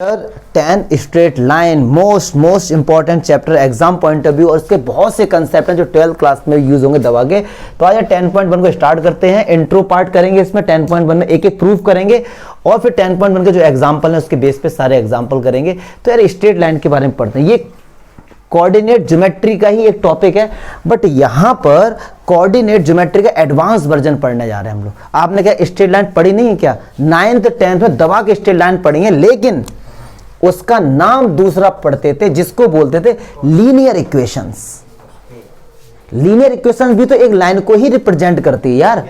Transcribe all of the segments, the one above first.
Ten straight line most important chapter exam point of view और इसके बहुत से कंसेप्ट हैं जो 12th क्लास में यूज होंगे दवा के। तो आज 10.1 को स्टार्ट करते हैं। इंट्रो पार्ट करेंगे, इसमें 10.1 में एक एक प्रूफ करेंगे और फिर 10.1 के जो एग्जाम्पल है उसके बेस पे सारे एग्जाम्पल करेंगे। तो यार स्ट्रेट लाइन के बारे में पढ़ते हैं। ये कोऑर्डिनेट ज्योमेट्री का ही एक टॉपिक है, बट यहां पर कोऑर्डिनेट ज्योमेट्री का एडवांस वर्जन पढ़ने जा रहे हैं हम लोग। आपने क्या स्ट्रेट लाइन पढ़ी नहीं है क्या? 9th 10th में दवा के स्ट्रेट लाइन पढ़ी है, लेकिन उसका नाम दूसरा पढ़ते थे जिसको बोलते थे लीनियर इक्वेशंस। लीनियर इक्वेशंस भी तो एक लाइन को ही रिप्रेजेंट करती है यार।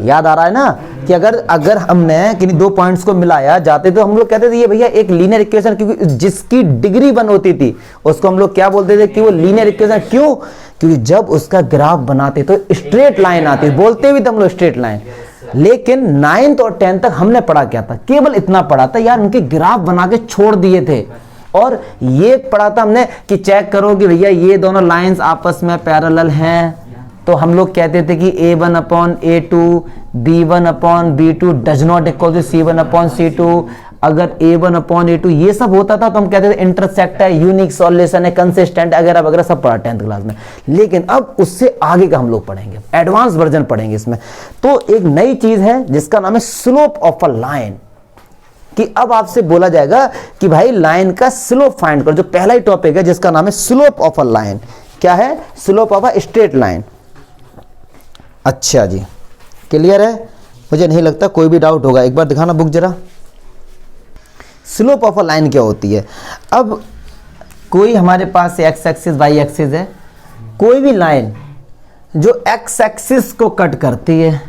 याद आ रहा है ना कि अगर हमने किन्हीं दो पॉइंट्स को मिलाया जाते तो हम लोग कहते थे ये भैया एक लीनियर इक्वेशन, क्योंकि जिसकी डिग्री 1 होती थी उसको हम लोग क्या बोलते थे कि वो लीनियर इक्वेशन। क्यों? क्योंकि जब उसका ग्राफ बनाते तो स्ट्रेट लाइन आती, बोलते भी तो हम लोग स्ट्रेट लाइन। लेकिन 9th और 10th तक हमने पढ़ा क्या था? केवल इतना पढ़ा था यार, उनके ग्राफ बना के छोड़ दिए थे। और ये पढ़ा था हमने कि चेक करो कि भैया ये दोनों लाइंस आपस में पैरेलल हैं। तो हम लोग कहते थे कि A1 upon A2 B1 upon B2 does not equal to C1 upon C2। अगर A1 अपॉन A2 ये सब होता था तो हम कहते थे इंटरसेक्ट है, यूनिक सॉल्यूशन है, कंसिस्टेंट वगैरह वगैरह सब पढ़ा 10th क्लास में। लेकिन अब उससे आगे का हम लोग पढ़ेंगे, एडवांस वर्जन पढ़ेंगे इसमें। तो एक नई चीज है जिसका नाम है स्लोप ऑफ अ लाइन, कि अब आपसे बोला जाएगा कि भाई लाइन का स्लोप फाइंड करो। जो पहला ही टॉपिक है जिसका नाम है स्लोप ऑफ अ लाइन। क्या है? Slope of a straight line. अच्छा जी, क्लियर है? मुझे नहीं लगता कोई भी डाउट होगा। एक बार दिखाना बुक जरा। स्लोप ऑफ अ लाइन क्या होती है? अब कोई हमारे पास एक्स एक्सिस वाई एक्सिस है, कोई भी लाइन जो एक्स एक्सिस को कट करती है,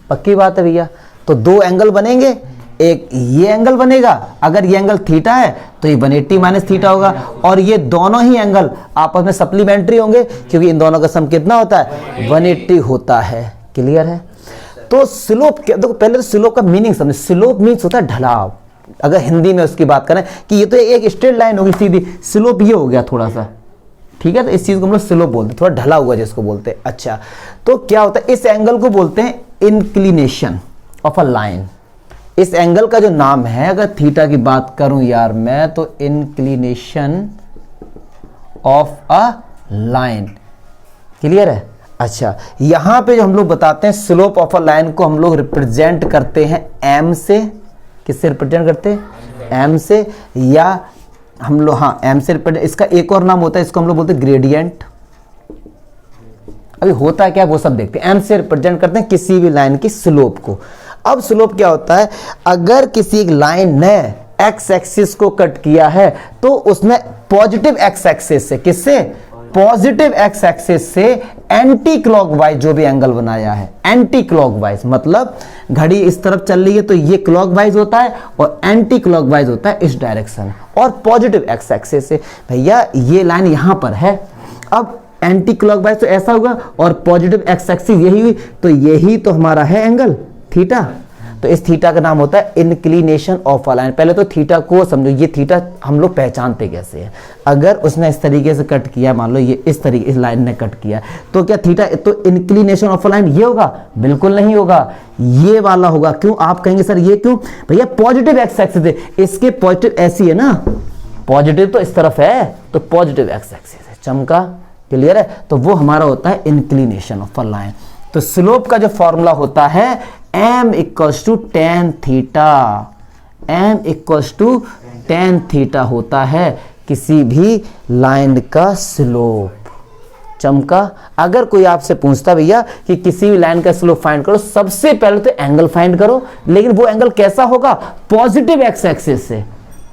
पक्की बात है भैया, तो दो एंगल बनेंगे। एक ये एंगल बनेगा, अगर ये एंगल थीटा है तो ये 180 माइनस थीटा होगा, और ये दोनों ही एंगल आपस में सप्लीमेंट्री होंगे क्योंकि इन दोनों का सम कितना होता है? 180 होता है। क्लियर है? तो स्लोप क्या? देखो पहले तो स्लोप का मीनिंग समझो। स्लोप मीन्स होता है ढलाव। अगर हिंदी में उसकी बात करें कि ये तो एक स्ट्रेट लाइन होगी सीधी, स्लोप ये हो गया थोड़ा सा, ठीक है? तो इस चीज को हम लोग स्लोप बोलते हैं, थोड़ा ढला हुआ जिसको बोलते हैं। अच्छा, तो क्या होता है? इस एंगल को बोलते हैं इंक्लिनेशन ऑफ अ लाइन। इस एंगल का जो नाम है, अगर थीटा की बात करूं यार मैं, तो inclination of a line. Clear है? अच्छा, यहां पे जो हम लोग बताते हैं स्लोप ऑफ अ लाइन को हम लोग रिप्रेजेंट करते हैं एम से। किससे रिप्रेजेंट करते हैं? एम से, या हम लोग हाँ एम से रिप्रेजेंट। इसका एक और नाम होता है, इसको हम लोग बोलते हैं ग्रेडियंट। अभी होता है क्या वो सब देखते हैं। एम से रिप्रेजेंट करते हैं किसी भी लाइन की स्लोप को। अब स्लोप क्या होता है? अगर किसी एक लाइन ने एक्स एक्सिस को कट किया है तो उसने पॉजिटिव एक्स एक्सिस से, किससे? पॉजिटिव एक्स एक्सिस से एंटी क्लॉकवाइज जो भी एंगल बनाया है, एंटी क्लॉकवाइज मतलब घड़ी इस तरफ चल रही है तो ये क्लॉकवाइज होता है और एंटी क्लॉकवाइज होता है इस डायरेक्शन, और पॉजिटिव एक्स एक्सिस से भैया ये लाइन यहां पर है। अब एंटी क्लॉकवाइज तो ऐसा होगा और पॉजिटिव एक्स एक्सिस यही हुई, तो यही तो हमारा है एंगल थीटा। तो इस थीटा का नाम होता है इंक्लिनेशन ऑफ अ लाइन। पहले तो थीटा को समझो, ये थीटा हम लोग पहचानते कैसे हैं? अगर उसने इस तरीके से कट किया, मान लो ये इस तरीके इस लाइन ने कट किया, तो क्या थीटा, तो इंक्लिनेशन ऑफ अ लाइन ये होगा? बिल्कुल नहीं होगा, ये वाला होगा। क्यों? आप कहेंगे सर ये क्यों? भैया पॉजिटिव एक्स एक्सिस है, इसके पॉजिटिव ऐसी है ना, पॉजिटिव तो इस तरफ है, तो पॉजिटिव एक्स एक्सिस है। चमका? क्लियर है? तो वो हमारा होता है इंक्लिनेशन ऑफ अ लाइन। तो स्लोप का जो फॉर्मूला होता है m equals to tan theta. m equals to tan theta होता है किसी भी लाइन का स्लोप। चमका? अगर कोई आपसे पूछता भैया कि किसी भी लाइन का स्लोप फाइंड करो, सबसे पहले तो एंगल फाइंड करो, लेकिन वो एंगल कैसा होगा? पॉजिटिव एक्स एक्सिस से,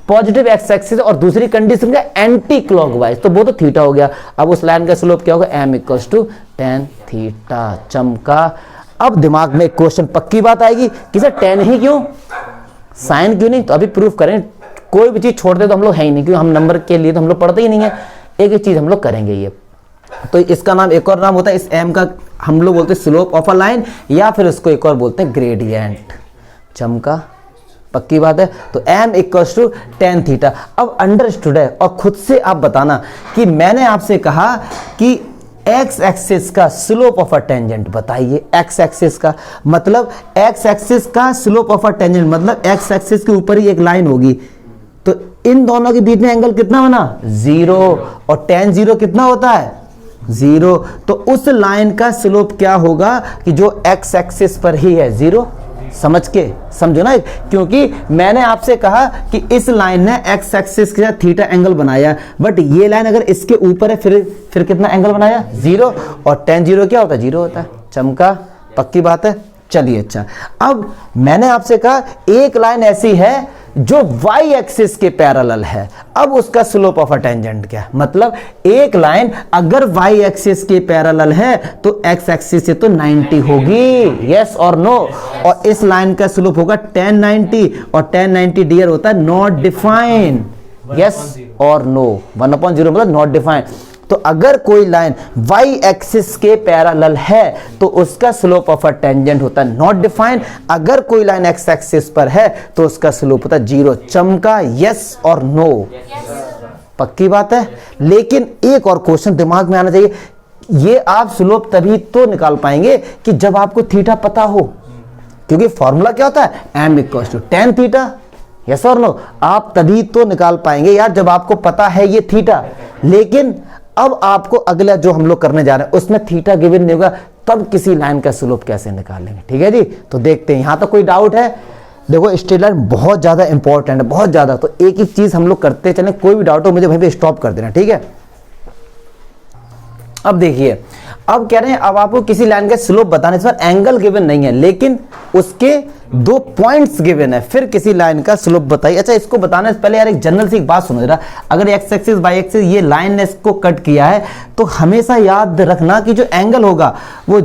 पॉजिटिव एक्स एक्सिस, और दूसरी कंडीशन का एंटी क्लॉकवाइज, तो वो तो थीटा हो गया। अब उस लाइन का स्लोप क्या होगा? m equals to tan theta. चमका? अब दिमाग में एक क्वेश्चन पक्की बात आएगी कि सर टेन ही क्यों, साइन क्यों नहीं? तो अभी प्रूफ करें। कोई भी चीज छोड़ते तो हम लोग है ही नहीं, क्योंकि हम नंबर के लिए तो हम लोग पढ़ते ही नहीं है। एक एक चीज हम लोग करेंगे ये। तो इसका नाम, एक और नाम होता है इस एम का, हम लोग बोलते हैं स्लोप ऑफ अ लाइन, या फिर उसको एक और बोलते हैं ग्रेडियंट। चमका? पक्की बात है। तो m equals to tan theta. अब अंडरस्टूड है, और खुद से आप बताना कि मैंने आपसे कहा कि एक्स एक्सिस का स्लोप ऑफ अ टेंजेंट बताइए। एक्स एक्सिस का मतलब, एक्स एक्सिस का स्लोप ऑफ अ टेंजेंट मतलब एक्स एक्सिस के ऊपर ही एक लाइन होगी, इन दोनों के बीच में एंगल कितना बना 0, और tan 0 कितना होता है 0। तो उस लाइन का स्लोप क्या होगा कि जो x एक्सिस पर ही है 0। समझो ना, क्योंकि मैंने आपसे कहा कि इस लाइन ने x एक्सिस के साथ थीटा एंगल बनाया, बट ये लाइन अगर इसके ऊपर है फिर कितना एंगल बनाया 0, और tan 0 क्या होता है 0 होता है। चमका, पक्की बात है। चलिए अच्छा, अब मैंने आपसे कहा एक लाइन ऐसी है जो y एक्सिस के पैरेलल है, अब उसका स्लोप ऑफ अ टेंजेंट क्या है। मतलब एक लाइन अगर y एक्सिस के पैरेलल है तो x एक्सिस से तो 90 होगी, यस और नो, और इस लाइन का स्लोप होगा tan 90, और tan 90 डियर होता है नॉट डिफाइन, यस और नो। 1/0 मतलब नॉट डिफाइन। तो अगर कोई लाइन y एक्सिस के पैरेलल है तो उसका स्लोप ऑफ अ टेंजेंट होता है नॉट डिफाइंड। अगर कोई लाइन x एक्सिस पर है तो उसका स्लोप होता है 0। चमका, यस और नो, पक्की बात है। लेकिन एक और क्वेश्चन दिमाग में आना चाहिए, ये आप स्लोप तभी तो निकाल पाएंगे कि जब आपको थीटा पता हो, क्योंकि फॉर्मूला क्या होता है m = tan थीटा, यस और नो। आप तभी तो निकाल पाएंगे यार जब आपको पता है ये थीटा। लेकिन अब आपको अगला जो हम लोग करने जा रहे हैं उसमें थीटा गिवन नहीं होगा, तब किसी लाइन का स्लोप कैसे निकालेंगे, ठीक है जी। तो देखते हैं, यहां तक कोई डाउट है। देखो स्ट्रेट लाइन बहुत ज्यादा इंपॉर्टेंट है, बहुत ज्यादा। तो एक एक चीज हम लोग करते चले, कोई भी डाउट हो मुझे भाई स्टॉप कर देना, ठीक है। अब देखिए, अब कह रहे हैं अब आपको किसी लाइन का स्लोप बताने से एंगल गिवन नहीं है, लेकिन उसके 2 पॉइंट्स गिवन है, फिर किसी लाइन का स्लोप बताइए। अच्छा, इसको बताने से पहले यार एक जनरल सी एक बात सुनो जरा। अगर x एक्सिस y एक्सिस ये लाइन ने इसको कट किया है तो हमेशा याद रखना कि जो एंगल होगा वो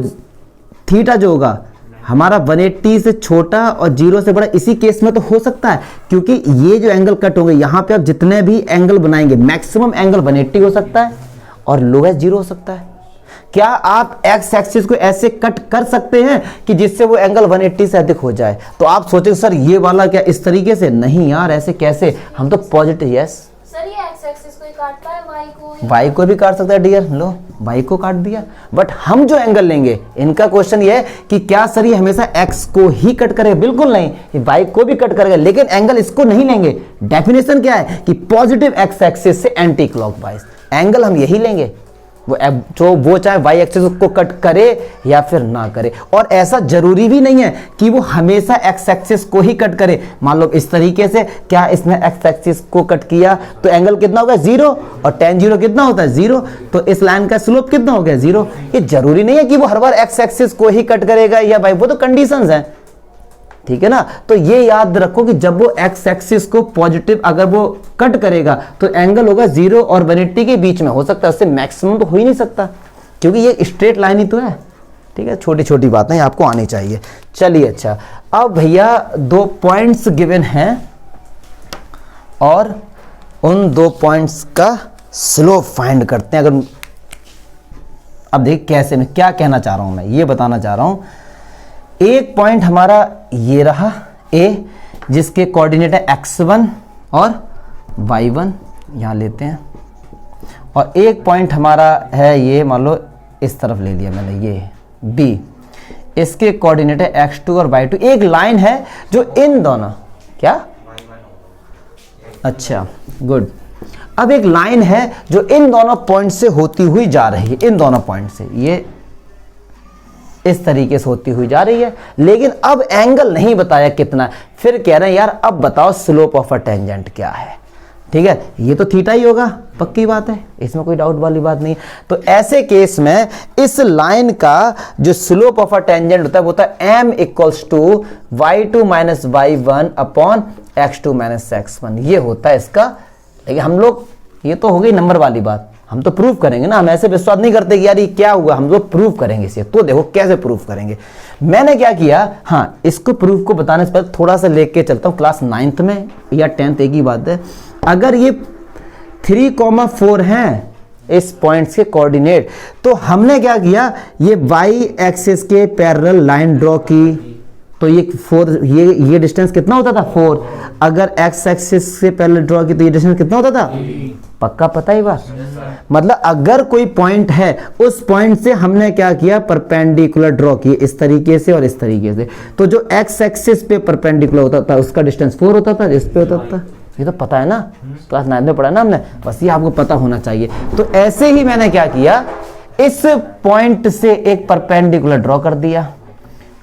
थीटा जो होगा हमारा 180 से छोटा और 0 से बड़ा, इसी केस में तो हो सकता है, क्योंकि ये जो एंगल कट होंगे यहां पे आप जितने भी एंगल बनाएंगे मैक्सिमम एंगल 180 हो सकता है और लोएस्ट 0 हो सकता है। क्या आप x एक्सिस को ऐसे कट कर सकते हैं कि जिससे वो एंगल 180 से अधिक हो जाए? तो आप सोचेंगे सर ये वाला क्या इस तरीके से? नहीं यार, ऐसे कैसे, हम तो पॉजिटिव, यस सर ये x एक्सिस को ही काटता है, y को भी काट सकता है डियर। लो y को काट दिया, बट हम जो एंगल लेंगे, इनका क्वेश्चन ये है कि क्या सर ये हमेशा x को ही कट करेगा? बिल्कुल नहीं, ये y को भी कट करेगा, लेकिन एंगल इसको नहीं लेंगे। डेफिनेशन क्या है कि पॉजिटिव x एक्सिस से एंटी क्लॉकवाइज एंगल हम यही लेंगे, वो चाहे y एक्सिस को कट करे या फिर ना करे। और ऐसा जरूरी भी नहीं है कि वो हमेशा x एक्सिस को ही कट करे। मान लो इस तरीके से, क्या इसने x एक्सिस को कट किया तो एंगल कितना होगा 0, और tan 0 कितना होता है 0, तो इस लाइन का स्लोप कितना हो गया 0। ये जरूरी नहीं है कि वो हर बार x एक्सिस को ही कट करेगा या भाई, वो तो कंडीशंस हैं, ठीक है ना। तो ये याद रखो कि जब वो x एक्सिस को पॉजिटिव अगर वो कट करेगा तो एंगल होगा 0 और 180 के बीच में हो सकता है, उससे मैक्सिमम तो हो ही नहीं सकता, क्योंकि ये स्ट्रेट लाइन ही तो है, ठीक है। छोटी छोटी बातें आपको आनी चाहिए। चलिए अच्छा, अब भैया 2 पॉइंट्स गिवन हैं और उन 2 पॉइंट्स का स्लोप फाइंड करते हैं। अगर अब देख कैसे, मैं क्या कहना चाह रहा हूं, मैं ये बताना चाह रहा हूं। एक पॉइंट हमारा ये रहा A, जिसके कोऑर्डिनेट है x1 और y1, यहां लेते हैं, और एक पॉइंट हमारा है ये, मान लो इस तरफ ले लिया मैंने, ये B, इसके कोऑर्डिनेट है x2 और y2। एक लाइन है जो इन दोनों, क्या, अच्छा गुड। अब एक लाइन है जो इन दोनों पॉइंट से होती हुई जा रही है, इन दोनों पॉइंट से ये इस तरीके से होती हुई जा रही है, लेकिन अब एंगल नहीं बताया कितना। फिर कह रहे हैं यार अब बताओ स्लोप ऑफ अ टेंजेंट क्या है, ठीक है। ये तो थीटा ही होगा, पक्की बात है, इसमें कोई डाउट वाली बात नहीं। तो ऐसे केस में इस लाइन का जो स्लोप ऑफ अ टेंजेंट होता है वो होता है m = y2 - y1 upon x2 - x1, ये होता है इसका। लेकिन हम लोग, ये तो हो गई नंबर वाली बात, हम तो प्रूव करेंगे ना, हम ऐसे विश्वास नहीं करते कि यार ये क्या हुआ, हम लोग प्रूव करेंगे इसे। तो देखो कैसे प्रूव करेंगे। मैंने क्या किया, हाँ, इसको प्रूफ को बताने से पहले थोड़ा सा लेके चलता हूँ क्लास 9th में या 10th, एक ही बात है। अगर ये 3,4 हैं इस पॉइंट्स के कोऑर्डिनेट, तो हमने क्या किया, ये y एक्सिस के पैरेलल लाइन ड्रॉ की, तो ये 4, ये डिस्टेंस कितना होता था 4। अगर x एक्सिस से पैरेलल ड्रॉ की तो ये डिस्टेंस कितना होता था, पक्का पता ही बात। मतलब अगर कोई पॉइंट है, उस पॉइंट से हमने क्या किया, परपेंडिकुलर ड्रॉ किए इस तरीके से और इस तरीके से। तो जो x एक्सिस पे परपेंडिकुलर होता था उसका डिस्टेंस 4 होता था, इस पे होता था ये तो पता है ना, क्लास 9 में पढ़ा ना हमने, बस ये आपको पता होना चाहिए। तो ऐसे ही मैंने क्या किया, इस पॉइंट से एक परपेंडिकुलर ड्रॉ कर दिया।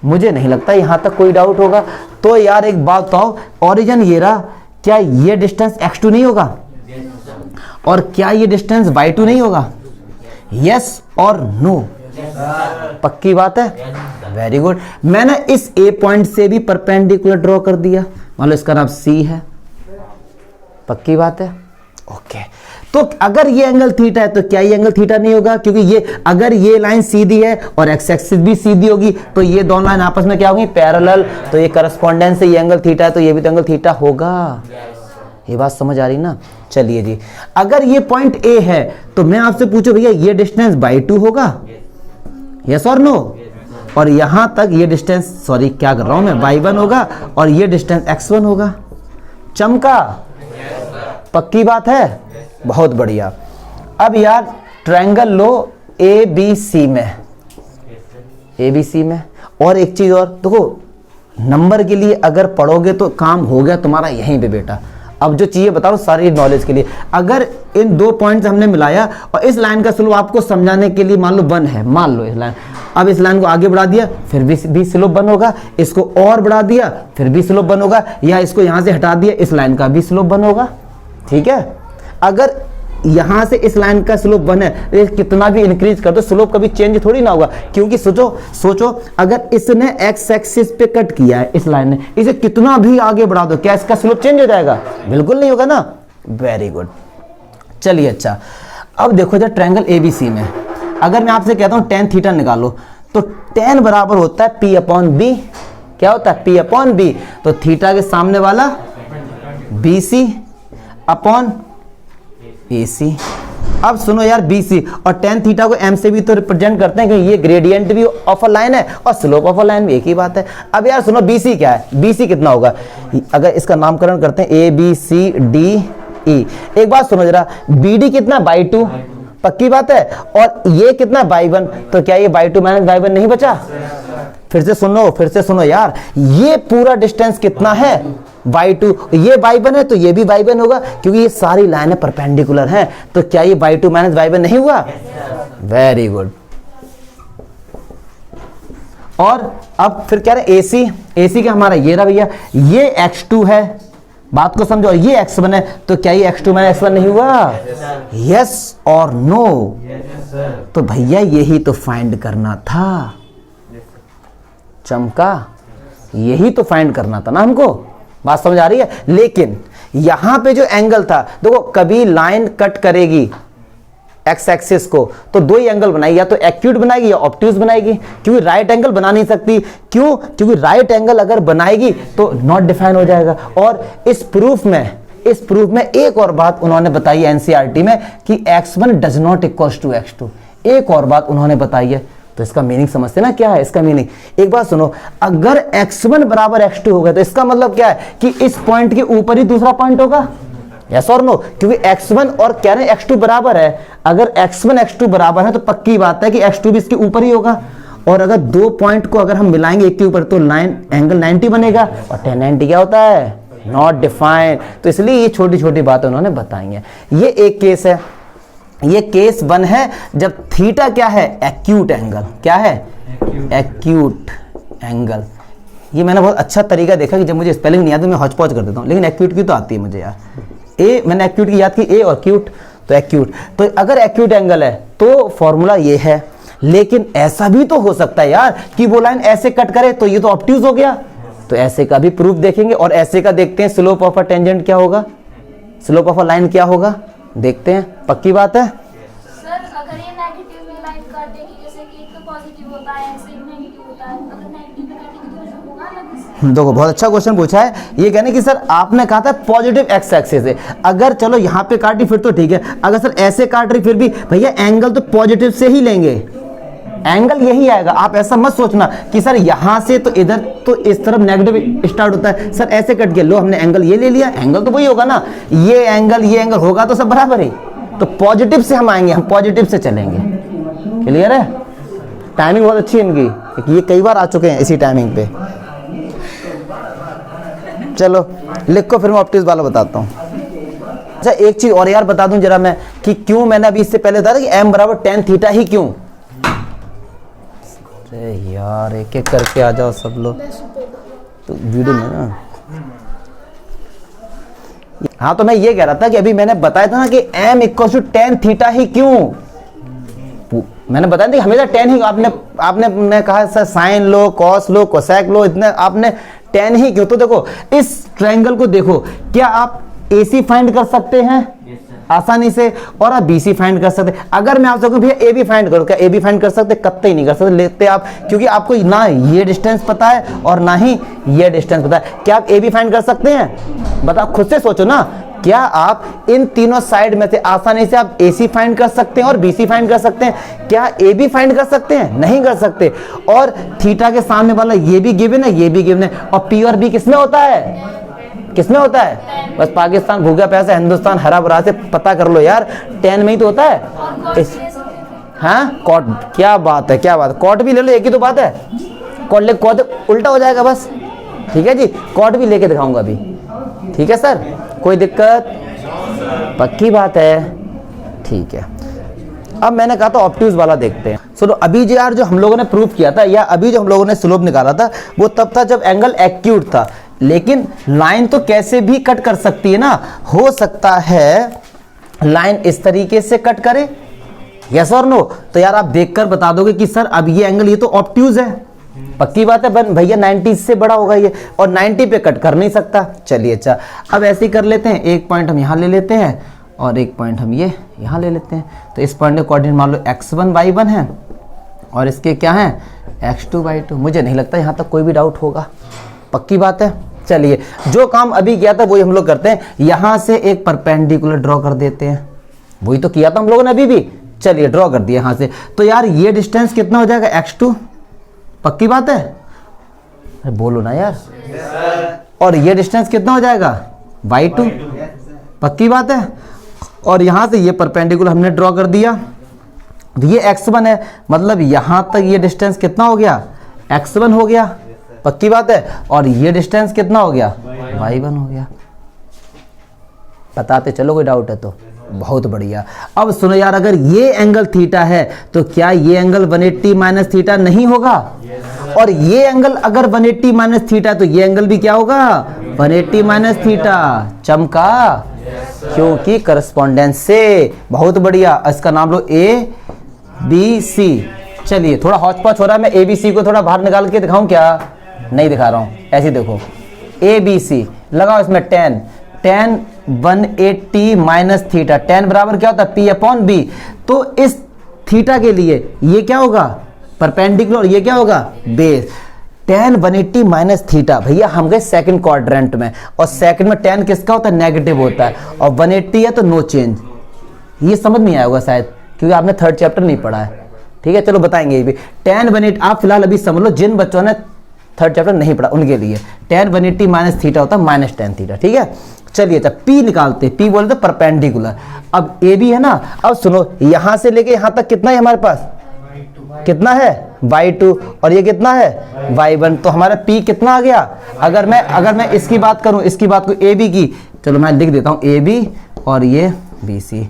मुझे नहीं लगता यहां तक कोई डाउट होगा। तो यार एक बात बताओ, ओरिजिन ये रहा, क्या ये डिस्टेंस x2 नहीं होगा? और क्या ये डिस्टेंस y2 नहीं होगा? यस और नो? पक्की बात है, वेरी गुड। मैंने इस ए पॉइंट से भी परपेंडिकुलर ड्रॉ कर दिया, मान लो इसका नाम सी है। पक्की बात है, ओके। तो अगर ये एंगल थीटा है तो क्या ये एंगल थीटा नहीं होगा? क्योंकि ये, अगर ये लाइन सीधी है और एक्स एक्सिस भी सीधी होगी तो ये दोनों लाइन आपस में क्या होगी? पैरेलल। तो ये करस्पॉन्डेंस से ये एंगल थीटा है तो ये भी तो एंगल थीटा होगा। ये बात समझ आ रही ना? चलिए जी, अगर ये पॉइंट ए है तो मैं आपसे पूछूं भैया ये डिस्टेंस y2 होगा? यस और नो? और यहां तक ये डिस्टेंस, सॉरी क्या कर रहा हूं मैं, y1 होगा और ये डिस्टेंस x1 होगा। चमका? पक्की बात है, बहुत बढ़िया। अब यार ट्रायंगल लो ABC में, ABC में। और एक चीज और देखो, नंबर के लिए अगर पढ़ोगे तो काम हो गया तुम्हारा यहीं पे बेटा। अब जो चीजें बता रहा हूं सारी नॉलेज के लिए, अगर इन दो पॉइंट्स हमने मिलाया और इस लाइन का स्लोप आपको समझाने के लिए मान लो 1 है, मान लो इस लाइन, अब इस लाइन को आगे बढ़ा दिया फिर भी स्लोप 1 होगा, इसको और बढ़ा दिया फिर भी स्लोप 1 होगा, या इसको यहां से हटा दिया इस लाइन का भी स्लोप 1 होगा। ठीक है, अगर यहां से इस लाइन का स्लोप 1 है, कितना भी इंक्रीज कर दो स्लोप कभी चेंज थोड़ी ना होगा। क्योंकि सोचो अगर इसने एक्स एक्सिस पे कट किया है, इस लाइन ने, इसे कितना भी आगे बढ़ा दो क्या इसका स्लोप चेंज हो जाएगा? बिल्कुल नहीं होगा ना। Very good. चलिए अच्छा, अब देखो जरा ट्रायंगल ABC में अगर मैं आपसे कहता हूं tan थीटा निकालो, तो tan बराबर होता है P/B। क्या होता है? P/B। तो थीटा के सामने वाला BC अपॉन AC। अब सुनो यार, BC और tan थीटा को M से भी तो रिप्रेजेंट करते हैं कि ये ग्रेडियंट भी ऑफ अ लाइन है और स्लोप ऑफ अ लाइन भी एक ही बात है। अब यार सुनो, BC क्या है? BC कितना होगा? अगर इसका नामकरण करते हैं ABCDE, एक बात सुनो जरा, BD कितना? y2। पक्की बात है। और ये कितना? y1। तो क्या ये y2 माइनस y1 नहीं बचा? फिर से सुनो यार, ये पूरा डिस्टेंस कितना है? y2। ये y1 है तो ये भी y1 होगा, क्योंकि ये सारी लाइनें परपेंडिकुलर हैं। तो क्या ये y2 माइनस y1 नहीं हुआ? Very good. और अब फिर क्या रहे? AC का हमारा ये रहा भैया, ये x2 है, बात को समझो, ये x1 है, तो क्या ये x2 माइनस x1 नहीं हुआ? यस और नो? तो भैया यही तो फाइंड करना था। चमका, यही तो फाइंड करना था ना हमको। बात समझ आ रही है? लेकिन यहां पे जो एंगल था, देखो कभी लाइन कट करेगी एक्स एक्सिस को तो दो ही एंगल बनाएगी, या तो एक्यूट बनाएगी या ऑब्ट्यूज बनाएगी, क्योंकि राइट एंगल बना नहीं सकती। क्यों? क्योंकि राइट एंगल अगर बनाएगी तो नॉट डिफाइन हो जाएगा। और इस प्रूफ में एक और बात उन्होंने बताई एनसीईआरटी में कि x1 does not equal to x2। एक और बात उन्होंने बताई है, तो इसका मीनिंग समझते ना क्या है इसका मीनिंग? एक बात सुनो, अगर x1 बराबर x2 होगा तो इसका मतलब क्या है कि इस पॉइंट के ऊपर ही दूसरा पॉइंट होगा। यस और नो? क्योंकि x1 और कह रहे हैं x2 बराबर है, अगर x1 x2 बराबर है तो पक्की बात है कि x2 भी इसके ऊपर ही होगा। और अगर दो पॉइंट को अगर हम मिलाएंगे एक के ऊपर तो लाइन एंगल 90 बनेगा, और tan 90 क्या होता है? Not defined. तो इसलिए ये छोटी छोटी बातें उन्होंने बताई हैं। ये एक केस है, ये केस 1 है जब थीटा क्या है? Acute angle. क्या है? Acute angle. ये मैंने बहुत अच्छा तरीका देखा कि जब मुझे स्पेलिंग नहीं आता मैं हौच पौच कर देता हूँ, लेकिन एक्यूट की तो आती है मुझे यार। ए, मैंने एक्यूट की याद की, ए और क्यूट, तो एक्यूट। तो अगर एक्यूट एंगल है तो फॉर्मूला ये है। लेकिन ऐसा भी तो हो सकता है यार कि वो लाइन ऐसे कट करे तो ये तो ऑब्ट्यूज हो गया, तो ऐसे का भी प्रूफ देखेंगे। और ऐसे का देखते हैं, स्लोप ऑफ अ टेंजेंट क्या होगा, स्लोप ऑफ अ लाइन क्या होगा, देखते हैं। पक्की बात है? सर अगर ये नेगेटिव में लाइन काटेगी, जैसे कि एक तो पॉजिटिव होता है, ऐसे नेगेटिव होता है, अगर नेगेटिव में काटेगी तो ऐसा होगा अलग। देखो बहुत अच्छा क्वेश्चन पूछा है। ये कहने कि सर आपने कहा था पॉजिटिव एक्स एक्सिस है, अगर चलो यहाँ पे काटी फिर तो ठीक है, अगर सर ऐसे काट रही फिर भी भैया एंगल तो पॉजिटिव से ही लेंगे, एंगल यही आएगा। आप ऐसा मत सोचना कि सर यहां से तो इधर तो इस तरफ नेगेटिव स्टार्ट होता है, सर ऐसे कट के लो हमने एंगल ये ले लिया, एंगल तो वही होगा ना, ये एंगल होगा तो सब बराबर ही। तो पॉजिटिव से हम आएंगे, हम पॉजिटिव से चलेंगे। क्लियर है? टाइमिंग बहुत अच्छी है इनकी, ये कई बार आ चुके हैं इसी टाइमिंग पे। चलो लिखो, फिर मैं ऑप्टिक्स वाला बताता हूँ। अच्छा एक चीज और यार बता दूं जरा मैं, कि क्यों मैंने अभी इससे पहले बताया कि m बराबर tan थीटा ही क्यों। अरे यार एक एक करके आ जाओ सब लोग, तो वीडियो में ना। हाँ तो मैं ये कह रहा था कि अभी मैंने बताया था ना कि m equal to tan theta ही क्यों। मैंने बताया था कि हमेशा tan ही, आपने मैं कहा सर साइन लो, कॉस लो, कोसेक लो, इतने आपने tan ही क्यों। तो देखो इस ट्रायंगल को देखो, क्या आप AC फाइंड कर सकते हैं आसानी से, और आप BC फाइंड कर सकते हैं। अगर मैं आपसे कहूं भैया AB फाइंड करो, क्या AB फाइंड कर सकते? कतई नहीं कर सकते, लेते आप, क्योंकि आपको ना ये डिस्टेंस पता है और ना ही ये डिस्टेंस पता है। क्या आप AB फाइंड कर सकते हैं? बताओ, खुद से सोचो ना, क्या आप इन तीनों साइड में से आसानी से आप AC फाइंड कर सकते हैं और BC फाइंड कर सकते हैं? क्या AB फाइंड कर सकते हैं? नहीं कर सकते। और थीटा के सामने वाला ये भी गिवन है, ये भी गिवन है, और P और B किसमें होता है? किसमें होता है? बस पाकिस्तान भूखा प्यासा, हिंदुस्तान हरा भरा से पता कर लो यार, tan में ही तो होता है। हाँ कॉट, क्या बात है, क्या बात है, कॉट भी ले लो, एक ही तो बात है। कॉट ले, कॉट उल्टा हो जाएगा बस। ठीक है जी, कॉट भी लेके दिखाऊंगा अभी। ठीक है सर, कोई दिक्कत? पक्की बात है, ठीक है। अब मैंने कहा था ऑप्टिक्स वाला देखते हैं। सुनो, अभी जो यार जो हम लोगों ने प्रूफ किया था, या अभी जो हम लोगों ने स्लोप निकाला था, वो तब था जब एंगल एक्यूट था। लेकिन लाइन तो कैसे भी कट कर सकती है ना। हो सकता है लाइन इस तरीके से कट करे, यस और नो। तो यार आप देखकर बता दोगे कि सर अब ये एंगल, ये तो ऑब्ट्यूज है। पक्की बात है भैया, 90 से बड़ा होगा ये, और 90 पे कट कर नहीं सकता। चलिए अच्छा, अब ऐसे ही कर लेते हैं, एक पॉइंट हम यहाँ ले लेते हैं और एक पॉइंट हम ये यहाँ ले लेते हैं। तो इस पॉइंट के कोऑर्डिनेट मान लो x1 y1 है, और इसके क्या है x2 y2। मुझे नहीं लगता यहाँ तक कोई भी डाउट होगा, पक्की बात है। चलिए, जो काम अभी किया था वही हम लोग करते हैं। यहां से एक परपेंडिकुलर ड्रॉ कर देते हैं, वही तो किया था हम लोगों ने अभी भी। चलिए ड्रॉ कर दिया यहां से। तो यार ये डिस्टेंस कितना हो जाएगा? x2। पक्की बात है? अरे बोलो ना यार। और ये डिस्टेंस कितना हो जाएगा? y2। पक्की बात है। और यहां से ये परपेंडिकुलर हमने ड्रॉ कर दिया, तो ये x1 है, मतलब यहां तक ये डिस्टेंस कितना हो गया? x1 हो गया। पक्की बात है। और ये डिस्टेंस कितना हो गया? y1 हो गया। बताते चलो, कोई डाउट है तो? बहुत बढ़िया। अब सुनो यार, अगर ये एंगल थीटा है तो क्या ये एंगल 180 माइनस थीटा नहीं होगा? और ये एंगल अगर 180 माइनस थीटा, तो ये एंगल भी क्या होगा? 180 माइनस थीटा। चमका? क्योंकि करस्पॉन्डेंस से। बहुत बढ़िया। इसका नाम लो ABC। चलिए, थोड़ा हौच पौच हो रहा है, मैं ABC को थोड़ा बाहर निकाल के दिखाऊं क्या? नहीं दिखा रहा हूं, ऐसे देखो, ABC लगाओ, इसमें tan 180 माइनस थीटा। tan बराबर क्या होता है? P upon B। तो इस थीटा के लिए ये क्या होगा? परपेंडिकुलर। ये क्या होगा? बेस। tan 180 minus theta. भैया हम गए सेकंड क्वाड्रेंट में, और सेकंड में tan किसका होता है? नेगेटिव होता है, और 180 है तो नो चेंज। ये समझ नहीं आया होगा शायद, क्योंकि आपने थर्ड चैप्टर नहीं पढ़ा है। ठीक है, चलो बताएंगे ये भी। tan 180, आप फिलहाल अभी समझ लो, जिन बच्चों ने थर्ड चैप्टर नहीं पढ़ा उनके लिए tan 180 माइनस थीटा होता है माइनस tan थीटा। ठीक है, चलिए अच्छा, P निकालते हैं। P बोलते हैं परपेंडिकुलर। अब AB है ना, अब सुनो, यहां से लेके यहां तक कितना है हमारे पास? कितना है? y2। और ये कितना है? y1। तो हमारा P कितना आ गया? अगर मैं इसकी बात करूं, इसकी बात को AB की, चलो मैं लिख देता हूं AB, और ये BC।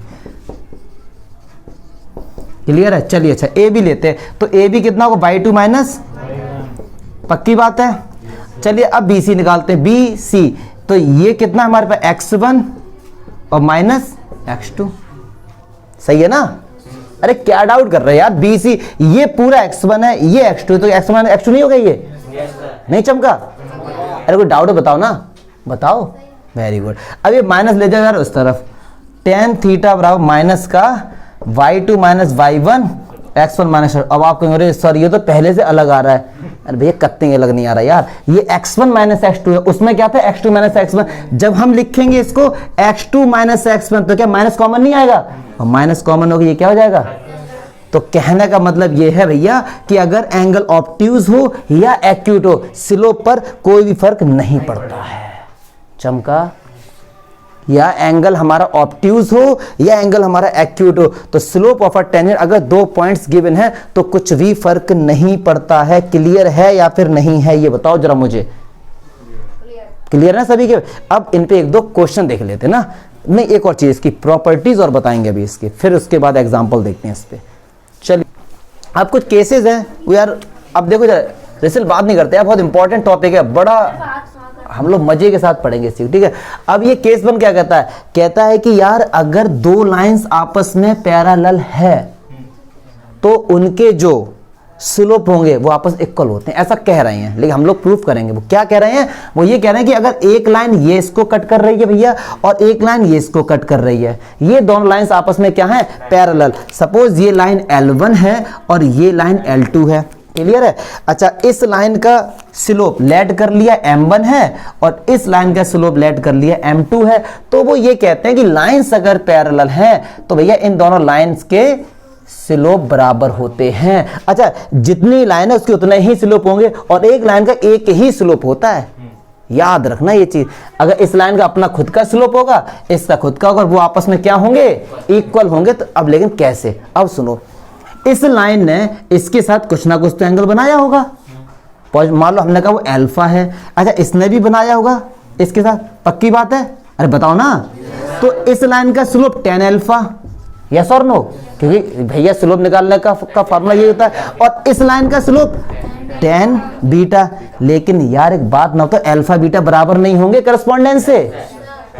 क्लियर है? चलिए अच्छा, AB लेते हैं, तो AB कितना होगा? y2 minus. पक्की बात है। चलिए अब BC निकालते हैं। BC, तो ये कितना हमारे पास? x1 और माइनस x2। सही है ना? अरे क्या डाउट कर रहे हैं यार? BC, ये पूरा x1 है, ये x2, तो x1 x2 नहीं होगा ये? नहीं चमका? अरे कोई डाउट है बताओ ना, बताओ। Very good. अब ये माइनस ले जाओ यार उस तरफ। tan थीटा बराबर माइनस का y2 minus y1 x1 minus. अब आप कहेंगे सर ये तो पहले से अलग आ रहा है। अरे भैया कत्ते अलग नहीं आ रहा यार, ये x1 माइनस x2 है, उसमें क्या था? x2 minus x1। जब हम लिखेंगे इसको x2 माइनस x1, तो क्या माइनस कॉमन नहीं आएगा? और माइनस कॉमन होगा, ये क्या हो जाएगा? तो कहने का मतलब ये है भैया कि अगर एंगल ऑब्ट्यूज हो या एक्यूट हो, स्लोप पर कोई भी फर्क नहीं पड़ता है। चमका? या एंगल हमारा ऑब्ट्यूज हो या एंगल हमारा एक्यूट हो, तो स्लोप ऑफ अ टेंजेंट अगर 2 पॉइंट्स गिवन है तो कुछ भी फर्क नहीं पड़ता है। क्लियर है या फिर नहीं है? ये बताओ जरा मुझे। क्लियर है सभी के? अब इन पे एक दो क्वेश्चन देख लेते हैं ना, नहीं एक और चीज की प्रॉपर्टीज और बताएंगे अभी इसके, फिर उसके बाद एग्जांपल देखते हैं इस पे। चलिए अब कुछ केसेस हैं वो यार, अब देखो जरा रिजल्ट बात नहीं करते हैं, बहुत इंपॉर्टेंट टॉपिक है, बड़ा हम लोग मजे के साथ पढ़ेंगे इस चीज, ठीक है। अब ये केस वन क्या कहता है, कहता है कि यार अगर दो लाइंस आपस में पैरेलल है तो उनके जो स्लोप होंगे वो आपस इक्वल होते हैं, ऐसा कह रहे हैं, लेकिन हम लोग प्रूफ करेंगे। वो क्या कह रहे हैं, वो ये कह रहे हैं कि अगर एक लाइन ये इसको कट कर रही है भैया और एक लाइन ये इसको कट कर रही है, ये दोनों लाइंस आपस में क्या है, पैरेलल। सपोज ये लाइन L1 है और ये लाइन L2 है, क्लियर है। अच्छा इस लाइन का स्लोप लेट कर लिया M1 है और इस लाइन का स्लोप लेट कर लिया M2 है, तो वो ये कहते हैं कि लाइंस अगर पैरेलल हैं तो भैया इन दोनों लाइंस के स्लोप बराबर होते हैं। अच्छा जितनी लाइन है उसके उतने ही स्लोप होंगे और एक लाइन का एक ही स्लोप होता है, याद रखना ये चीज। अगर इस लाइन का अपना खुद का स्लोप होगा, इसका खुद का होगा, वो आपस में क्या होंगे, इक्वल होंगे। तो अब लेकिन कैसे, अब सुनो, इस लाइन ने इसके साथ कुछ ना कुछ तो एंगल बनाया होगा, मान लो हमने कहा वो अल्फा है, अच्छा इसने भी बनाया होगा इसके साथ, पक्की बात है, अरे बताओ ना। तो इस लाइन का स्लोप tan अल्फा, यस और नो, क्योंकि भैया स्लोप निकालने का फार्मूला ये होता है, और इस लाइन का स्लोप tan बीटा। लेकिन यार एक बात ना, तो अल्फा बीटा बराबर नहीं होंगे करस्पॉन्डेंस से,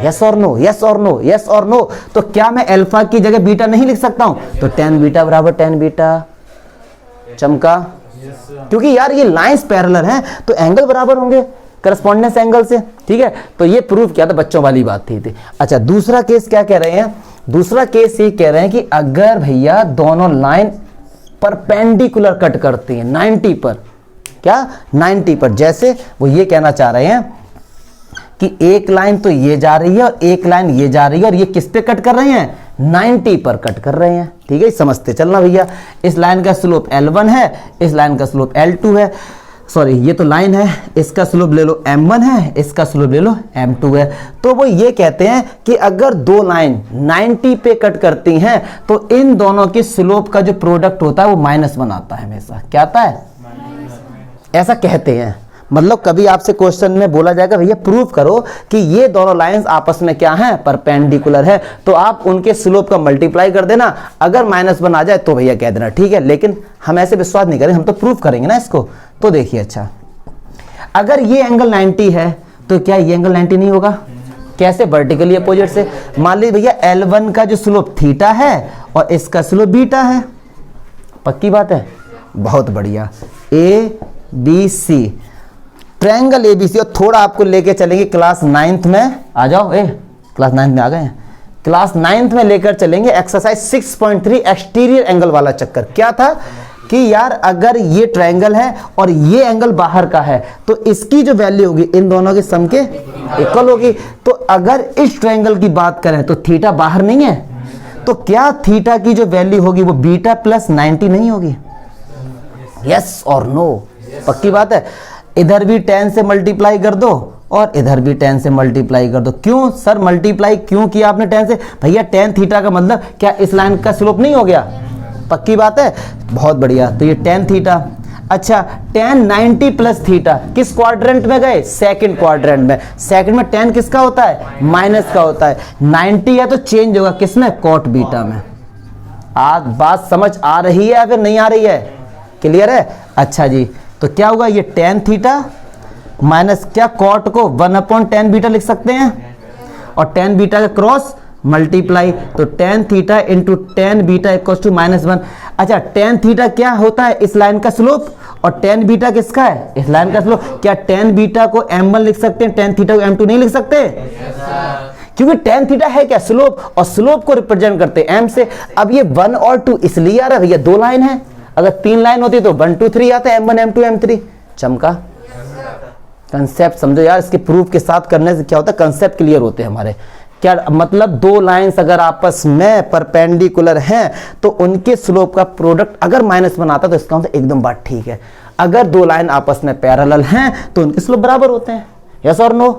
यस और नो, यस और नो, यस और नो। तो क्या मैं अल्फा की जगह बीटा नहीं लिख सकता हूं, तो tan बीटा बराबर tan बीटा, चमका, क्योंकि यार ये लाइंस पैरेलल हैं तो एंगल बराबर होंगे करस्पॉन्डेंस एंगल से, ठीक है। तो ये प्रूफ किया था, बच्चों वाली बात थी। अच्छा दूसरा केस क्या कह रहे हैं, दूसरा केस ये कह रहे हैं कि अगर भैया दोनों लाइन परपेंडिकुलर कट करती हैं 90 पर, क्या 90 पर, जैसे वो ये कहना चाह रहे हैं कि एक लाइन तो ये जा रही है और एक लाइन ये जा रही है और ये किस पे कट कर रहे हैं, 90 पर कट कर रहे हैं, ठीक है। समझते चलना भैया, इस लाइन का स्लोप L1 है, इस लाइन का स्लोप L2 है, सॉरी ये तो लाइन है, इसका स्लोप ले लो M1 है, इसका स्लोप ले लो M2 है। तो वो ये कहते हैं कि अगर दो लाइन 90 पे कट करती हैं तो इन दोनों के स्लोप का जो प्रोडक्ट होता है वो -1 आता है हमेशा, क्या आता है, ऐसा कहते हैं। मतलब कभी आपसे क्वेश्चन में बोला जाएगा भैया प्रूव करो कि ये दोनों लाइंस आपस में क्या हैं, परपेंडिकुलर है, तो आप उनके स्लोप का मल्टीप्लाई कर देना, अगर -1 आ जाए तो भैया कह देना, ठीक है। लेकिन हम ऐसे विश्वास नहीं करेंगे, हम तो प्रूव करेंगे ना इसको। तो देखिए अच्छा, अगर ये एंगल 90 है तो क्या ये एंगल 90 नहीं होगा, कैसे, वर्टिकली अपोजिट से। मान लीजिए भैया L1 का जो स्लोप थीटा है और इसका स्लोप बीटा है, पक्की बात है, बहुत बढ़िया। ABC ट्रायंगल ABC, और थोड़ा आपको लेके चलेंगे क्लास 9th में, आ जाओ, क्लास 9th में आ गए हैं, क्लास 9th में लेकर चलेंगे एक्सरसाइज 6.3 एक्सटीरियर एंगल वाला चक्कर। क्या था कि यार अगर ये ट्रायंगल है और ये एंगल बाहर का है तो इसकी जो वैल्यू होगी इन दोनों के सम के इक्वल होगी। तो अगर इस ट्रायंगल की बात करें तो थीटा बाहर नहीं है, तो क्या थीटा की जो वैल्यू होगी वो बीटा प्लस 90 नहीं होगी, यस और नो, पक्की बात है। इधर भी tan से मल्टीप्लाई कर दो और इधर भी tan से मल्टीप्लाई कर दो। क्यों सर मल्टीप्लाई क्यों किया आपने tan से, भैया tan थीटा का मतलब क्या इस लाइन का स्लोप नहीं हो गया, पक्की बात है, बहुत बढ़िया। तो ये tan थीटा, अच्छा tan 90 प्लस थीटा किस क्वाड्रेंट में गए, सेकंड क्वाड्रेंट में। सेकंड में tan किसका होता है, माइनस का होता है, 90 है तो चेंज होगा किसमें, कॉट बीटा में। आज बात समझ आ रही है या फिर नहीं आ रही है, क्लियर है। अच्छा जी, तो क्या होगा, ये tan थीटा माइनस क्या, कॉट को 1/tan बीटा लिख सकते हैं, और tan बीटा का क्रॉस मल्टीप्लाई, तो tan theta into tan beta equal to -1। अच्छा tan थीटा क्या होता है, इस लाइन का स्लोप, और tan बीटा किसका है, इस लाइन का स्लोप। क्या tan बीटा को M1 लिख सकते हैं, tan थीटा को M2 नहीं लिख सकते, क्योंकि tan थीटा है क्या, स्लोप, और स्लोप को रिप्रेजेंट करते हैं M से। अब ये 1 और 2 इसलिए आ रहा है भैया, दो लाइन है, अगर 3 लाइन होती तो 1 2 3 आता है, M1 M2 M3, चमका। कंसेप्ट समझो यार, इसके प्रूफ के साथ करने से क्या होता है, कंसेप्ट क्लियर होते हैं हमारे। क्या मतलब, दो लाइंस अगर आपस में परपेंडिकुलर हैं तो उनके स्लोप का प्रोडक्ट अगर -1 आता तो इसका मतलब एकदम बात ठीक है। अगर दो लाइन आपस में पैरेलल हैं तो उनके स्लोप बराबर होते हैं, यस और नो,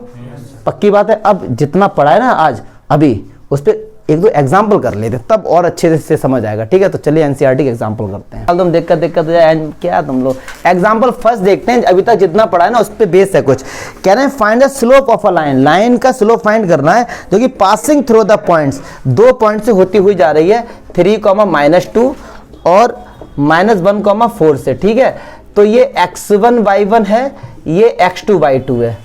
पक्की बात है। अब जितना पढ़ा है ना आज अभी, उस पर एक दो एग्जाम्पल कर लेते तब और अच्छे से समझ आएगा, ठीक है। तो चलिए एनसीईआरटी के एग्जाम्पल करते हैं। तुम दिक्कत हो जाए क्या तुम लोग। एग्जाम्पल फर्स्ट देखते हैं, अभी तक जितना पढ़ा है ना उस पर बेस है कुछ। कह रहे हैं find the slope of a line, line का स्लोप फाइंड करना है जो कि passing through the points, 2 point से होती हुई जा रही है 3,-2 और -1,4 से, ठीक है। तो ये x1y1 है, ये x2y2 है,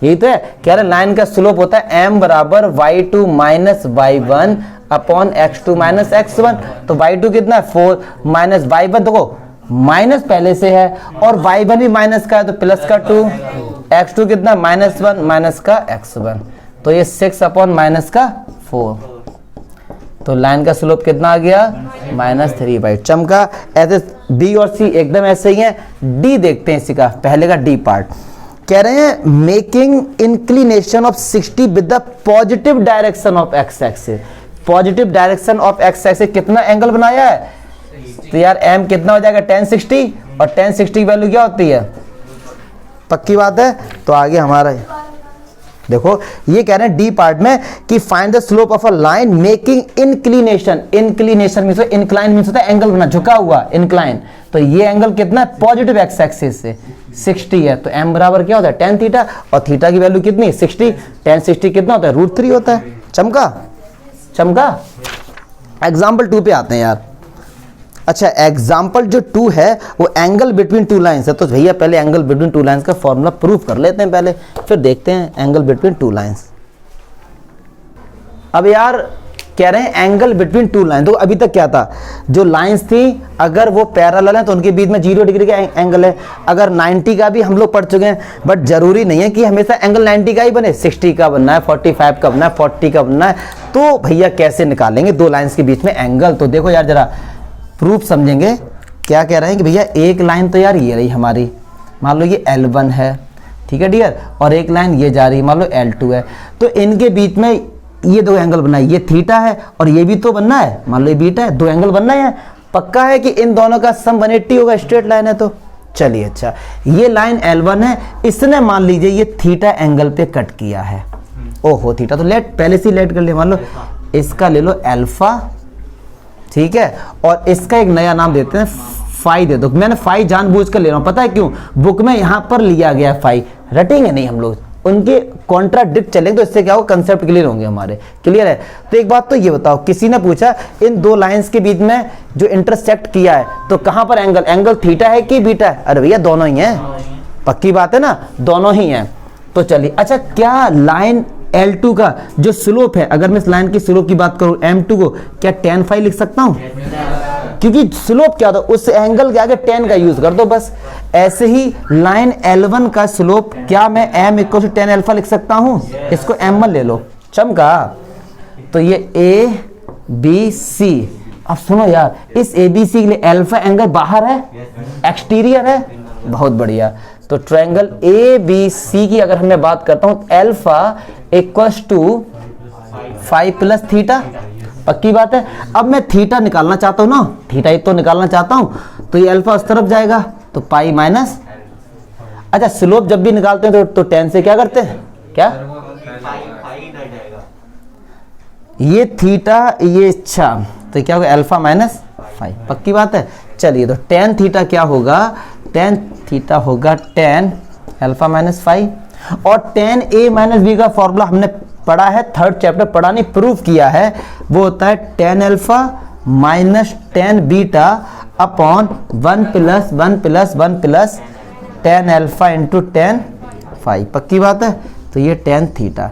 यही तो है। कह रहे लाइन का स्लोप होता है m बराबर y2 minus y1 upon x2 minus x1। तो y2 कितना है 4 माइनस y1, देखो माइनस पहले से है और y1 भी माइनस का है तो प्लस का 2, x2 कितना -1 माइनस का x1, तो ये 6 अपॉन माइनस का 4। तो लाइन का स्लोप कितना आ गया -3/। चमका। ऐसे बी और सी एकदम ऐसे ही है। डी देखते हैं इसी का, पहले का डी पार्ट। कह रहे हैं making inclination of 60 with the positive direction of x axis. Positive direction of x axis कितना एंगल बनाया है, तो यार एम कितना हो जाएगा 1060, और 1060 की वैल्यू क्या होती है, पक्की बात है। तो आगे हमारा देखो ये कह रहे हैं डी पार्ट में कि find the slope of a line making inclination. Inclination means incline means होता है एंगल बना, झुका हुआ इंक्लाइन। तो ये एंगल कितना है पॉजिटिव एक्स एक्सिस से 60 है, तो m बराबर क्या होता है tan थीटा, और थीटा की वैल्यू कितनी 60, tan 60 कितना होता है √3 होता है। चमका। चमका। एग्जाम्पल 2 पे आते हैं यार। अच्छा एग्जाम्पल जो 2 है वो एंगल बिटवीन 2 लाइन्स है। तो भैया पहले एंगल बिटवीन 2 लाइन्स का फॉर्मूला प्रूफ कर लेते हैं पहले, फिर देखते हैं एंगल बिटवीन 2 लाइन्स। अब यार कह रहे हैं एंगल बिटवीन 2 लाइन, तो अभी तक क्या था, जो लाइंस थी अगर वो पैरेलल है तो उनके बीच में 0 डिग्री का एंगल है। अगर 90 का भी हम लोग पढ़ चुके हैं, बट जरूरी नहीं है कि हमेशा एंगल 90 का ही बने, 60 का बनना है, 45 का बनना है, 40 का बनना है। तो भैया कैसे निकालेंगे 2 लाइंस के बीच में एंगल। तो देखो यार जरा प्रूफ समझेंगे। क्या कह रहे हैं कि भैया एक लाइन तो यार ये रही हमारी, मान लो ये L1 है, ठीक है डियर, और एक लाइन ये जा रही है मान लो L2 है। तो इनके बीच में ये 2 एंगल बनना है, ये थीटा है और ये भी तो बनना है, मान लो ये बीटा है, 2 एंगल बनना है। पक्का है कि इन दोनों का सम 180 होगा, स्ट्रेट लाइन है। तो चलिए अच्छा ये लाइन L1 है, इसने मान लीजिए ये थीटा एंगल पे कट किया है। ओहो थीटा, तो लेट पहले से लेट कर ले, मान लो इसका ले लो अल्फा, ठीक है, और इसका एक नया नाम देते हैं फाई दे दो। मैंने फाई जानबूझ कर ले रहा हूं, पता है क्यों, बुक में यहां पर लिया गया है फाई, रटेंगे नहीं हम लोग, उनके कॉन्ट्राडिक्ट चलेंगे तो इससे क्या हो कंसेप्ट क्लियर होंगे हमारे, क्लियर है। तो एक बात तो ये बताओ, किसी ने पूछा इन 2 लाइंस के बीच में जो इंटरसेक्ट किया है तो कहां पर एंगल, एंगल थीटा है कि बीटा है, अरे भैया दोनों ही हैं, पक्की बात है ना, दोनों ही हैं। तो चलिए अच्छा क्या लाइन L2 का जो स्लोप है, अगर मैं इस लाइन की स्लोप की बात करूं M2 को, क्या tan फाई लिख सकता हूं, क्योंकि स्लोप क्या होता है उस एंगल के आगे tan का यूज कर दो बस। ऐसे ही लाइन L1 का स्लोप क्या मैं m = tan अल्फा लिख सकता हूं, इसको m1 ले लो। चमका। तो ये ABC, अब सुनो यार इस ABC के लिए अल्फा एंगल बाहर है, एक्सटीरियर है, बहुत बढ़िया। तो ट्रायंगल ABC की अगर मैं बात करता हूं अल्फा = फाई प्लस थीटा, पक्की बात है। अब मैं थीटा निकालना चाहता हूं ना, थीटा ही तो निकालना चाहता हूं, तो ये अल्फा उस तरफ जाएगा तो पाई माइनस। अच्छा स्लोप जब भी निकालते हैं तो tan से क्या करते हैं, क्या ये थीटा ये, अच्छा तो क्या होगा अल्फा माइनस फाई, पक्की बात है। चलिए तो tan थीटा क्या होगा, tan थीटा होगा tan अल्फा माइनस फाई, और tan a माइनस b का फॉर्मूला हमने पढ़ा है, 3rd चैप्टर पढ़ा नहीं प्रूफ किया है, वो होता है tan alpha minus tan beta upon 1 + 1 + 1 + tan alpha into tan phi, पक्की बात है। तो ये tan थीटा,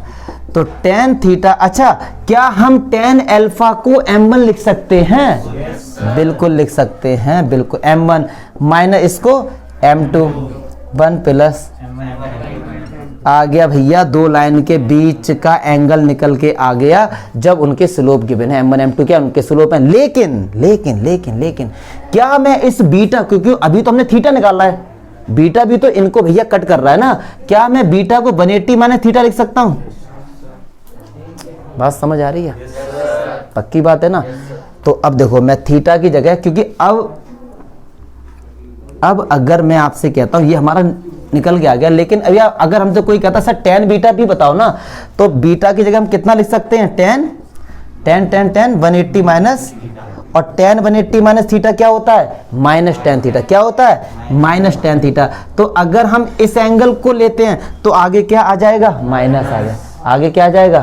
तो tan थीटा, अच्छा क्या हम tan अल्फा को m1 लिख सकते हैं, बिल्कुल लिख सकते हैं, बिल्कुल m1 माइनस इसको m2, 1 + आ गया भैया 2 लाइन के बीच का एंगल निकल के आ गया जब उनके स्लोप गिवन है, m1 m2 क्या उनके स्लोप है। लेकिन लेकिन लेकिन लेकिन क्या मैं इस बीटा, क्योंकि अभी तो हमने थीटा निकाला है, बीटा भी तो इनको भैया कट कर रहा है ना, क्या मैं बीटा को 180 माइनस थीटा लिख सकता हूं, बात समझ आ रही है, पक्की बात है ना। तो अब देखो मैं थीटा की जगह, क्योंकि अब अगर मैं आपसे कहता हूं ये हमारा निकल के आ गया, लेकिन अभी अगर हमसे कोई कहता सर tan बीटा भी बताओ ना, तो बीटा की जगह हम कितना लिख सकते हैं, tan tan tan tan 180 minus, और tan 180 माइनस थीटा क्या होता है, माइनस tan थीटा। क्या होता है, माइनस tan थीटा। तो अगर हम इस एंगल को लेते हैं तो आगे क्या आ जाएगा, माइनस आ जाएगा। आगे क्या आ जाएगा,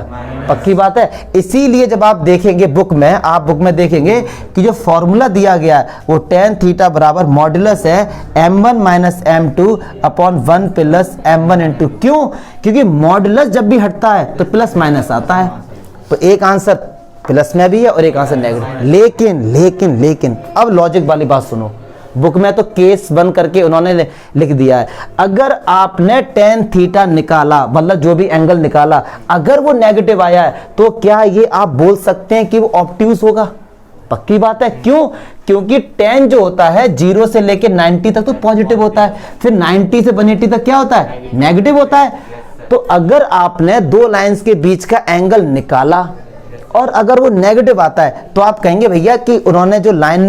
पक्की बात है। इसीलिए जब आप देखेंगे बुक में, आप बुक में देखेंगे कि जो फॉर्मूला दिया गया है वो tan थीटा बराबर मॉड्यूलस है m1 minus m2 upon 1 plus m1 into, क्यों, क्योंकि मॉड्यूलस जब भी हटता है तो प्लस माइनस आता है। तो एक आंसर प्लस में भी है और एक आंसर नेगेटिव। लेकिन लेकिन लेकिन अब लॉजिक वाली बात सुनो, बुक में तो केस बन करके उन्होंने लिख दिया है, अगर आपने tan थीटा निकाला, मतलब जो भी एंगल निकाला, अगर वो नेगेटिव आया है तो क्या ये आप बोल सकते हैं कि वो ऑब्ट्यूज होगा? पक्की बात है। क्यों? क्योंकि tan जो होता है 0 से लेके 90 तक तो पॉजिटिव होता है, फिर 90 से 180 तक क्या होता है, नेगेटिव होता है। तो अगर आपने दो लाइंस के बीच का एंगल निकाला और अगर वो नेगेटिव आता है तो आप कहेंगे भैया कि उन्होंने जो लाइन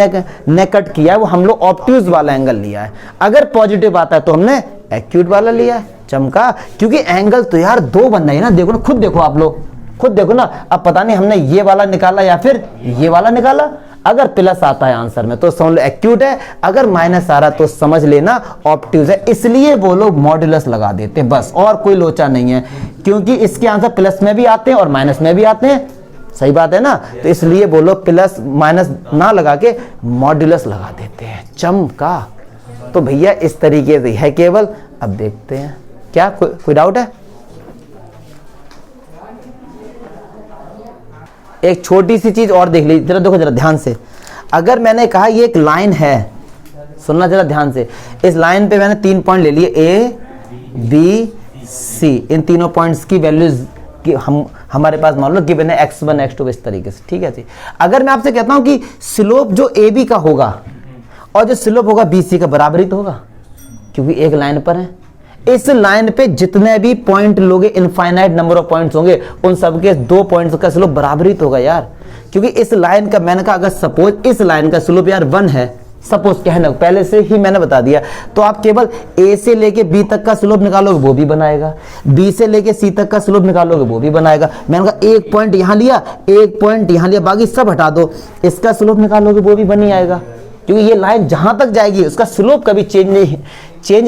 ने कट किया है वो हम लोग ऑब्ट्यूज वाला एंगल लिया है। अगर पॉजिटिव आता है तो हमने एक्यूट वाला लिया है। चमका, क्योंकि एंगल तो यार दो बन रहे हैं ना, देखो ना, खुद देखो, आप लोग खुद देखो ना। अब पता नहीं हमने ये वाला निकाला या फिर ये वाला निकाला। अगर प्लस आता है आंसर में तो समझ लो एक्यूट है, अगर माइनस आ रहा तो समझ लेना ऑब्ट्यूज है। इसलिए वो लोग मॉड्यूलस लगा देते हैं, बस, और कोई लोचा नहीं है, क्योंकि इसके आंसर प्लस में भी आते हैं और माइनस में भी आते हैं। सही बात है ना? तो इसलिए वो लोग प्लस माइनस ना लगा के मॉड्यूलस लगा देते हैं। चमका। तो भैया इस तरीके से है केवल। अब देखते हैं क्या कोई डाउट है? एक छोटी सी चीज और देख लीजिए, जरा देखो जरा ध्यान से। अगर मैंने कहा ये एक लाइन है, सुनना जरा ध्यान से, इस लाइन पे मैंने 3 पॉइंट ले लिए, ए बी सी, इन तीनों पॉइंट्स की वैल्यूज कि हमारे पास मान लो गिवन है x1 x2 इस तरीके से, ठीक है जी। अगर मैं आपसे कहता हूं कि स्लोप जो ए बी का होगा और जो स्लोप होगा बी सी का, बराबर ही तो होगा, क्योंकि एक लाइन पर है। इस लाइन पे जितने भी पॉइंट लोगे, इनफाइनाइट नंबर ऑफ पॉइंट्स होंगे, उन सबके 2 पॉइंट्स का स्लोप बराबर ही तो होगा यार। क्योंकि इस लाइन का, मैंने कहा अगर सपोज इस लाइन का स्लोप यार 1 है, सपोज कहना, पहले से ही मैंने बता दिया, तो आप केवल ए से लेके बी तक का स्लोप निकालोगे वो भी बनाएगा, बी से लेके सी तक का स्लोप निकालोगे वो भी बनाएगा। मैंने कहा एक पॉइंट यहां लिया, एक पॉइंट यहां लिया, बाकी सब हटा दो, इसका स्लोप निकालोगे वो भी बन ही आएगा। क्योंकि ये लाइन जहां तक जाएगी उसका स्लोप कभी चेंज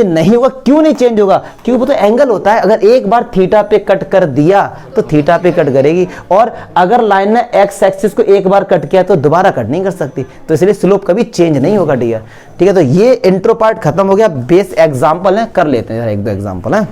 नहीं होगा। क्यों नहीं चेंज होगा? क्योंकि वो तो एंगल होता है। अगर एक बार थीटा पे कट कर दिया तो थीटा पे कट करेगी, और अगर लाइन ने एक्स एक्सिस को एक बार कट किया तो दोबारा कट नहीं कर सकती, तो इसलिए स्लोप कभी चेंज नहीं होगा डियर। ठीक है, तो ये इंट्रो पार्ट खत्म हो गया। बेस एग्जांपल है, कर लेते हैं एक दो एग्जांपल है।